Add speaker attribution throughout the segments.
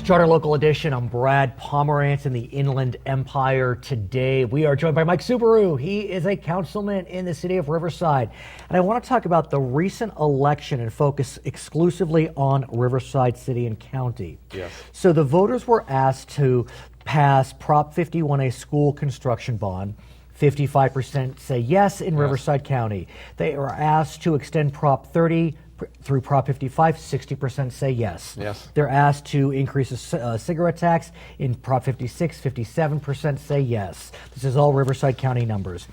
Speaker 1: Charter Local Edition. I'm Brad Pomerance in the Inland Empire. Today we are joined by Mike Soubirous. He is a councilman in the city of Riverside. And I want to talk about the recent election and focus exclusively on Riverside City and County.
Speaker 2: Yes.
Speaker 1: So the voters were asked to pass Prop 51A school construction bond. 55% say yes in Riverside County. They are asked to extend Prop 30 through Prop 55, 60% say yes.
Speaker 2: Yes.
Speaker 1: They're asked to increase the cigarette tax in Prop 56, 57% say yes. This is all Riverside County numbers.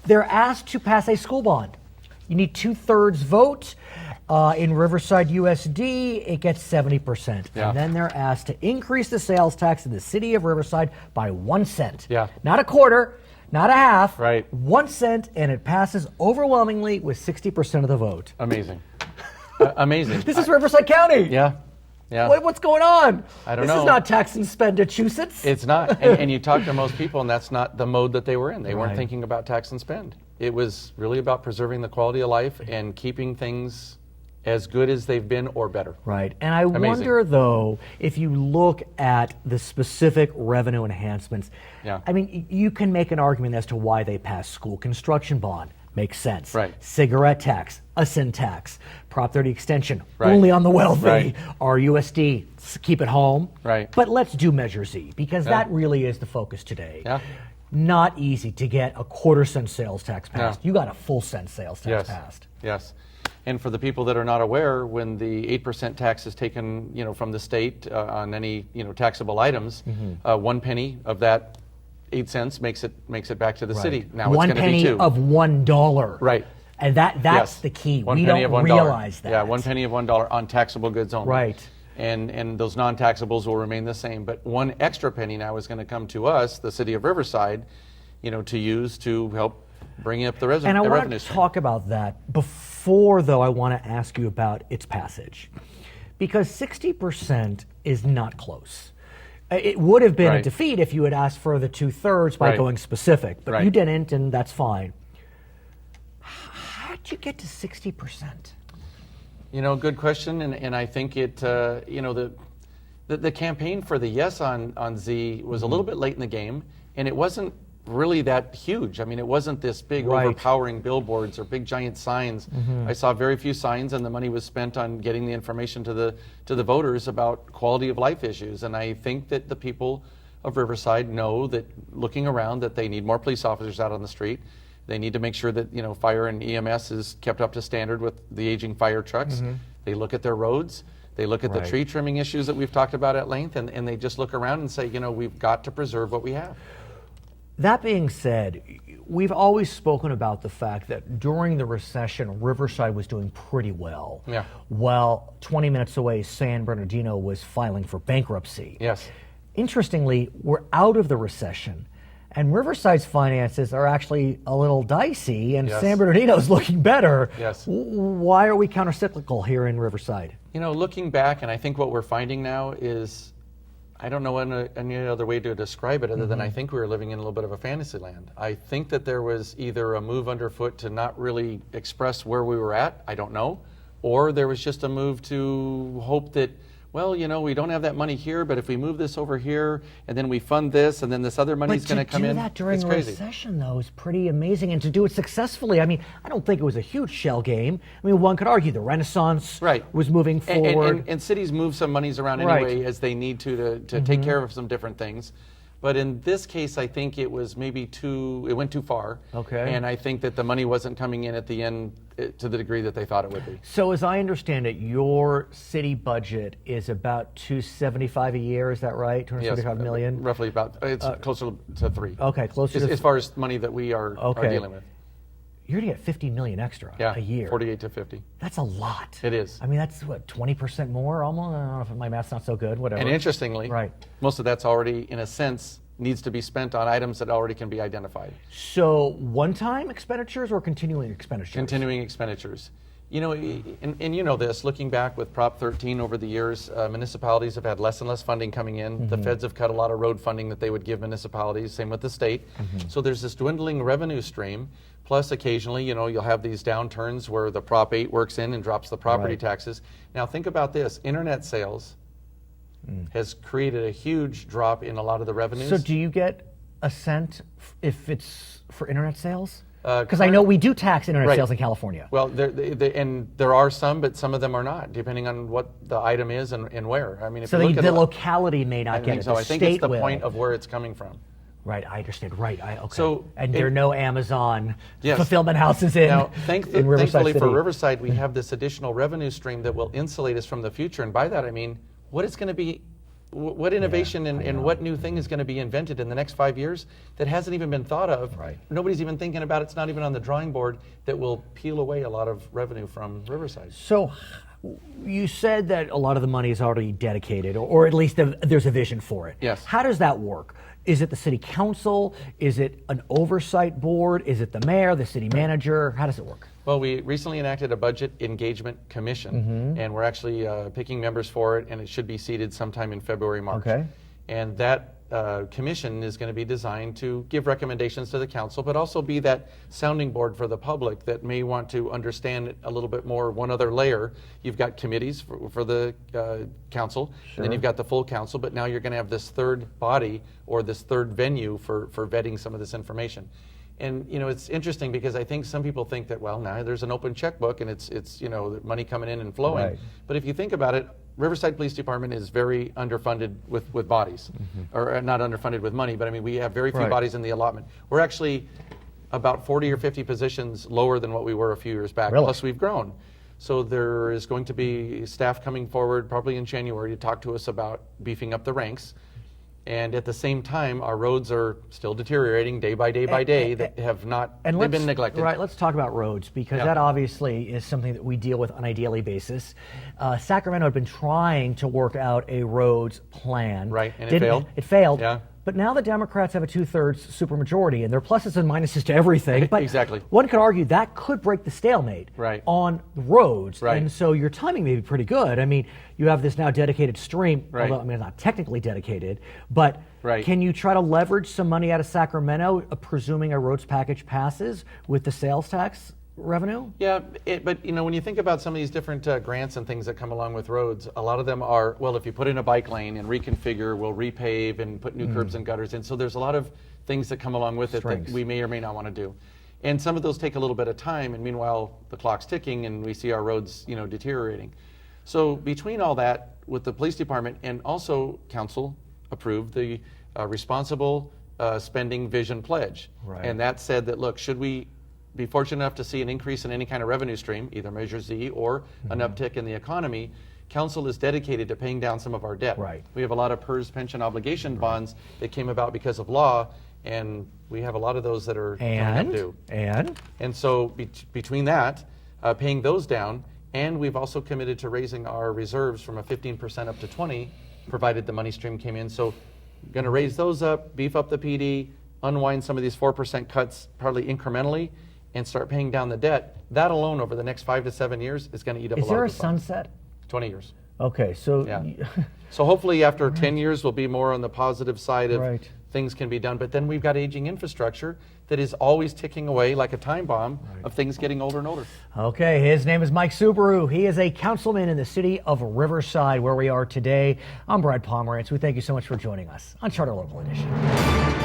Speaker 1: They're asked to pass a school bond. You need 2/3 vote. In Riverside USD, it gets 70%.
Speaker 2: Yeah.
Speaker 1: And then they're asked to increase the sales tax in the city of Riverside by 1 cent.
Speaker 2: Yeah.
Speaker 1: Not a quarter, not a half.
Speaker 2: Right.
Speaker 1: 1 cent, and it passes overwhelmingly with 60% of the vote.
Speaker 2: Amazing. Amazing.
Speaker 1: This is Riverside County.
Speaker 2: Yeah. Yeah.
Speaker 1: What's going on?
Speaker 2: I don't
Speaker 1: This
Speaker 2: know.
Speaker 1: is not tax and spend-a-choosets.
Speaker 2: It's not. And you talk to most people, and that's not the mode that they were in. They weren't
Speaker 1: Right.
Speaker 2: thinking about tax and spend. It was really about preserving the quality of life and keeping things as good as they've been or better.
Speaker 1: Right. And I
Speaker 2: Amazing.
Speaker 1: wonder, though, if you look at the specific revenue enhancements,
Speaker 2: Yeah.
Speaker 1: I mean, you can make an argument as to why they passed school construction bond. Makes sense.
Speaker 2: Right.
Speaker 1: Cigarette tax, a sin tax, Prop 30 extension,
Speaker 2: Right.
Speaker 1: only on the wealthy,
Speaker 2: Right.
Speaker 1: RUSD, keep it home.
Speaker 2: Right.
Speaker 1: But let's do Measure Z, because
Speaker 2: Yeah.
Speaker 1: that really is the focus today.
Speaker 2: Yeah.
Speaker 1: Not easy to get a quarter-cent sales tax passed.
Speaker 2: Yeah.
Speaker 1: You got a full-cent sales tax
Speaker 2: Yes.
Speaker 1: passed.
Speaker 2: Yes. And for the people that are not aware, when the 8% tax is taken, from the state on any, taxable items, 1 penny of that 8 cents makes it back to the city. Now
Speaker 1: One
Speaker 2: it's going to be
Speaker 1: penny
Speaker 2: 2.
Speaker 1: of $1.
Speaker 2: Right.
Speaker 1: And that's
Speaker 2: Yes.
Speaker 1: the key.
Speaker 2: One
Speaker 1: We
Speaker 2: penny
Speaker 1: don't
Speaker 2: of $1.
Speaker 1: realize that.
Speaker 2: Yeah, 1 penny of $1 on taxable goods only.
Speaker 1: Right.
Speaker 2: And those non-taxables will remain the same. But 1 extra penny now is going to come to us, the city of Riverside, to use to help bring up the
Speaker 1: And I want
Speaker 2: revenue
Speaker 1: to
Speaker 2: stream.
Speaker 1: talk about that. Before, though, I want to ask you about its passage. Because 60% is not close. It would have been a
Speaker 2: Right.
Speaker 1: defeat if you had asked for the 2/3 by
Speaker 2: Right.
Speaker 1: going specific. But
Speaker 2: Right.
Speaker 1: you didn't, and that's fine. How'd you get to 60%?
Speaker 2: Good question, and I think it, the campaign for the yes on Z was a little bit late in the game, and it wasn't really that huge. I mean, it wasn't this big
Speaker 1: Right.
Speaker 2: overpowering billboards or big giant signs. I saw very few signs, and the money was spent on getting the information to the voters about quality of life issues. And I think that the people of Riverside know that, looking around, that they need more police officers out on the street. They need to make sure that fire and EMS is kept up to standard with the aging fire trucks. They look at their roads. They look at
Speaker 1: Right.
Speaker 2: the tree trimming issues that we've talked about at length, and they just look around and say, we've got to preserve what we have.
Speaker 1: That being said, we've always spoken about the fact that during the recession, Riverside was doing pretty well.
Speaker 2: Yeah.
Speaker 1: While 20 minutes away, San Bernardino was filing for bankruptcy.
Speaker 2: Yes.
Speaker 1: Interestingly, we're out of the recession, and Riverside's finances are actually a little dicey, and
Speaker 2: Yes.
Speaker 1: San Bernardino's looking better.
Speaker 2: Yes.
Speaker 1: Why are we countercyclical here in Riverside?
Speaker 2: Looking back, and I think what we're finding now is, I don't know any other way to describe it other than I think we were living in a little bit of a fantasy land. I think that there was either a move underfoot to not really express where we were at, I don't know, or there was just a move to hope that, we don't have that money here, but if we move this over here, and then we fund this, and then this other money's going to come in,
Speaker 1: to do that during
Speaker 2: it's
Speaker 1: a
Speaker 2: crazy.
Speaker 1: recession, though, is pretty amazing. And to do it successfully, I mean, I don't think it was a huge shell game. I mean, one could argue the Renaissance
Speaker 2: Right.
Speaker 1: was moving forward.
Speaker 2: And cities move some monies around
Speaker 1: Right.
Speaker 2: anyway as they need to take care of some different things. But in this case, I think it was maybe it went too far.
Speaker 1: Okay.
Speaker 2: And I think that the money wasn't coming in at the end to the degree that they thought it would be.
Speaker 1: So as I understand it, your city budget is about $275 a year, is that right? $275 million?
Speaker 2: Roughly about, it's closer to 3.
Speaker 1: Okay, closer to
Speaker 2: As far as money that we are dealing with.
Speaker 1: You're gonna get $50 million extra a year.
Speaker 2: 48 to 50.
Speaker 1: That's a lot.
Speaker 2: It is.
Speaker 1: I mean, that's what, 20% more almost? I don't know if my math's not so good, whatever.
Speaker 2: And interestingly,
Speaker 1: Right.
Speaker 2: most of that's already, in a sense, needs to be spent on items that already can be identified.
Speaker 1: So one-time expenditures or continuing expenditures?
Speaker 2: Continuing expenditures. And you know this, looking back with Prop 13 over the years, municipalities have had less and less funding coming in. The feds have cut a lot of road funding that they would give municipalities, same with the state. So there's this dwindling revenue stream. Plus, occasionally, you'll have these downturns where the Prop 8 works in and drops the property taxes. Now, think about this. Internet sales has created a huge drop in a lot of the revenues.
Speaker 1: So do you get a cent if it's for internet sales? Because I know we do tax internet sales in California.
Speaker 2: Well, there are some, but some of them are not, depending on what the item is and where. I mean, if
Speaker 1: so
Speaker 2: you look at
Speaker 1: the locality may not get it.
Speaker 2: So
Speaker 1: the
Speaker 2: I think
Speaker 1: state
Speaker 2: it's the
Speaker 1: will.
Speaker 2: point of where it's coming from.
Speaker 1: Right, I understand. Right, okay.
Speaker 2: So,
Speaker 1: and there are no Amazon
Speaker 2: Yes.
Speaker 1: fulfillment houses in,
Speaker 2: Now,
Speaker 1: in Riverside
Speaker 2: thankfully
Speaker 1: City.
Speaker 2: for Riverside, we have this additional revenue stream that will insulate us from the future. And by that, I mean, what is going to be, what innovation and what new thing is going to be invented in the next 5 years that hasn't even been thought of?
Speaker 1: Right.
Speaker 2: Nobody's even thinking about it. It's not even on the drawing board that will peel away a lot of revenue from Riverside.
Speaker 1: So you said that a lot of the money is already dedicated, or at least there's a vision for it.
Speaker 2: Yes.
Speaker 1: How does that work? Is it the city council? Is it an oversight board? Is it the mayor, the city manager? How does it work?
Speaker 2: Well, we recently enacted a budget engagement commission, and we're actually picking members for it, and it should be seated sometime in February, March.
Speaker 1: Okay.
Speaker 2: And that commission is going to be designed to give recommendations to the council, but also be that sounding board for the public that may want to understand a little bit more. One other layer, you've got committees for the council, and then you've got the full council, but now you're going to have this third body or this third venue for vetting some of this information. And you know, it's interesting because I think some people think that, well, now there's an open checkbook and it's you know, money coming in and flowing.
Speaker 1: Right.
Speaker 2: But if you think about it, Riverside Police Department is very underfunded with bodies, or not underfunded with money, but I mean, we have very few bodies in the allotment. We're actually about 40 or 50 positions lower than what we were a few years back,
Speaker 1: Really?
Speaker 2: plus we've grown. So there is going to be staff coming forward probably in January to talk to us about beefing up the ranks. And at the same time, our roads are still deteriorating day by day by day. That have not, they've been neglected.
Speaker 1: Right, let's talk about roads, because that obviously is something that we deal with on a daily basis. Sacramento had been trying to work out a roads plan.
Speaker 2: Right, and it failed.
Speaker 1: It failed.
Speaker 2: Yeah.
Speaker 1: But now the Democrats have a 2/3 supermajority, and there are pluses and minuses to everything. But
Speaker 2: Exactly.
Speaker 1: one could argue that could break the stalemate on roads.
Speaker 2: Right.
Speaker 1: And so your timing may be pretty good. I mean, you have this now dedicated stream,
Speaker 2: Right.
Speaker 1: although I mean, it's not technically dedicated, but
Speaker 2: Right.
Speaker 1: can you try to leverage some money out of Sacramento, presuming a roads package passes with the sales tax revenue?
Speaker 2: Yeah, but you know, when you think about some of these different grants and things that come along with roads, a lot of them are, well, if you put in a bike lane and reconfigure, we'll repave and put new curbs and gutters in. So there's a lot of things that come along with it that we may or may not want to do. And some of those take a little bit of time, and meanwhile, the clock's ticking and we see our roads, you know, deteriorating. So between all that, with the police department, and also council approved the responsible spending vision pledge.
Speaker 1: Right.
Speaker 2: And that said that, look, should we be fortunate enough to see an increase in any kind of revenue stream, either Measure Z or an uptick in the economy, council is dedicated to paying down some of our debt.
Speaker 1: Right.
Speaker 2: We have a lot of PERS pension obligation bonds that came about because of law, and we have a lot of those that are coming up due. And so between that, paying those down, and we've also committed to raising our reserves from a 15% up to 20, provided the money stream came in. So going to raise those up, beef up the PD, unwind some of these 4% cuts probably incrementally, and start paying down the debt. That alone over the next 5 to 7 years is going to eat up a lot of
Speaker 1: Is there a
Speaker 2: the funds.
Speaker 1: sunset?
Speaker 2: 20 years.
Speaker 1: Okay, so
Speaker 2: Yeah. So hopefully after 10 years we'll be more on the positive side of things can be done. But then we've got aging infrastructure that is always ticking away like a time bomb of things getting older and older.
Speaker 1: Okay, his name is Mike Soubirous. He is a councilman in the city of Riverside, where we are today. I'm Brad Pomerance. We thank you so much for joining us on Charter Local Edition.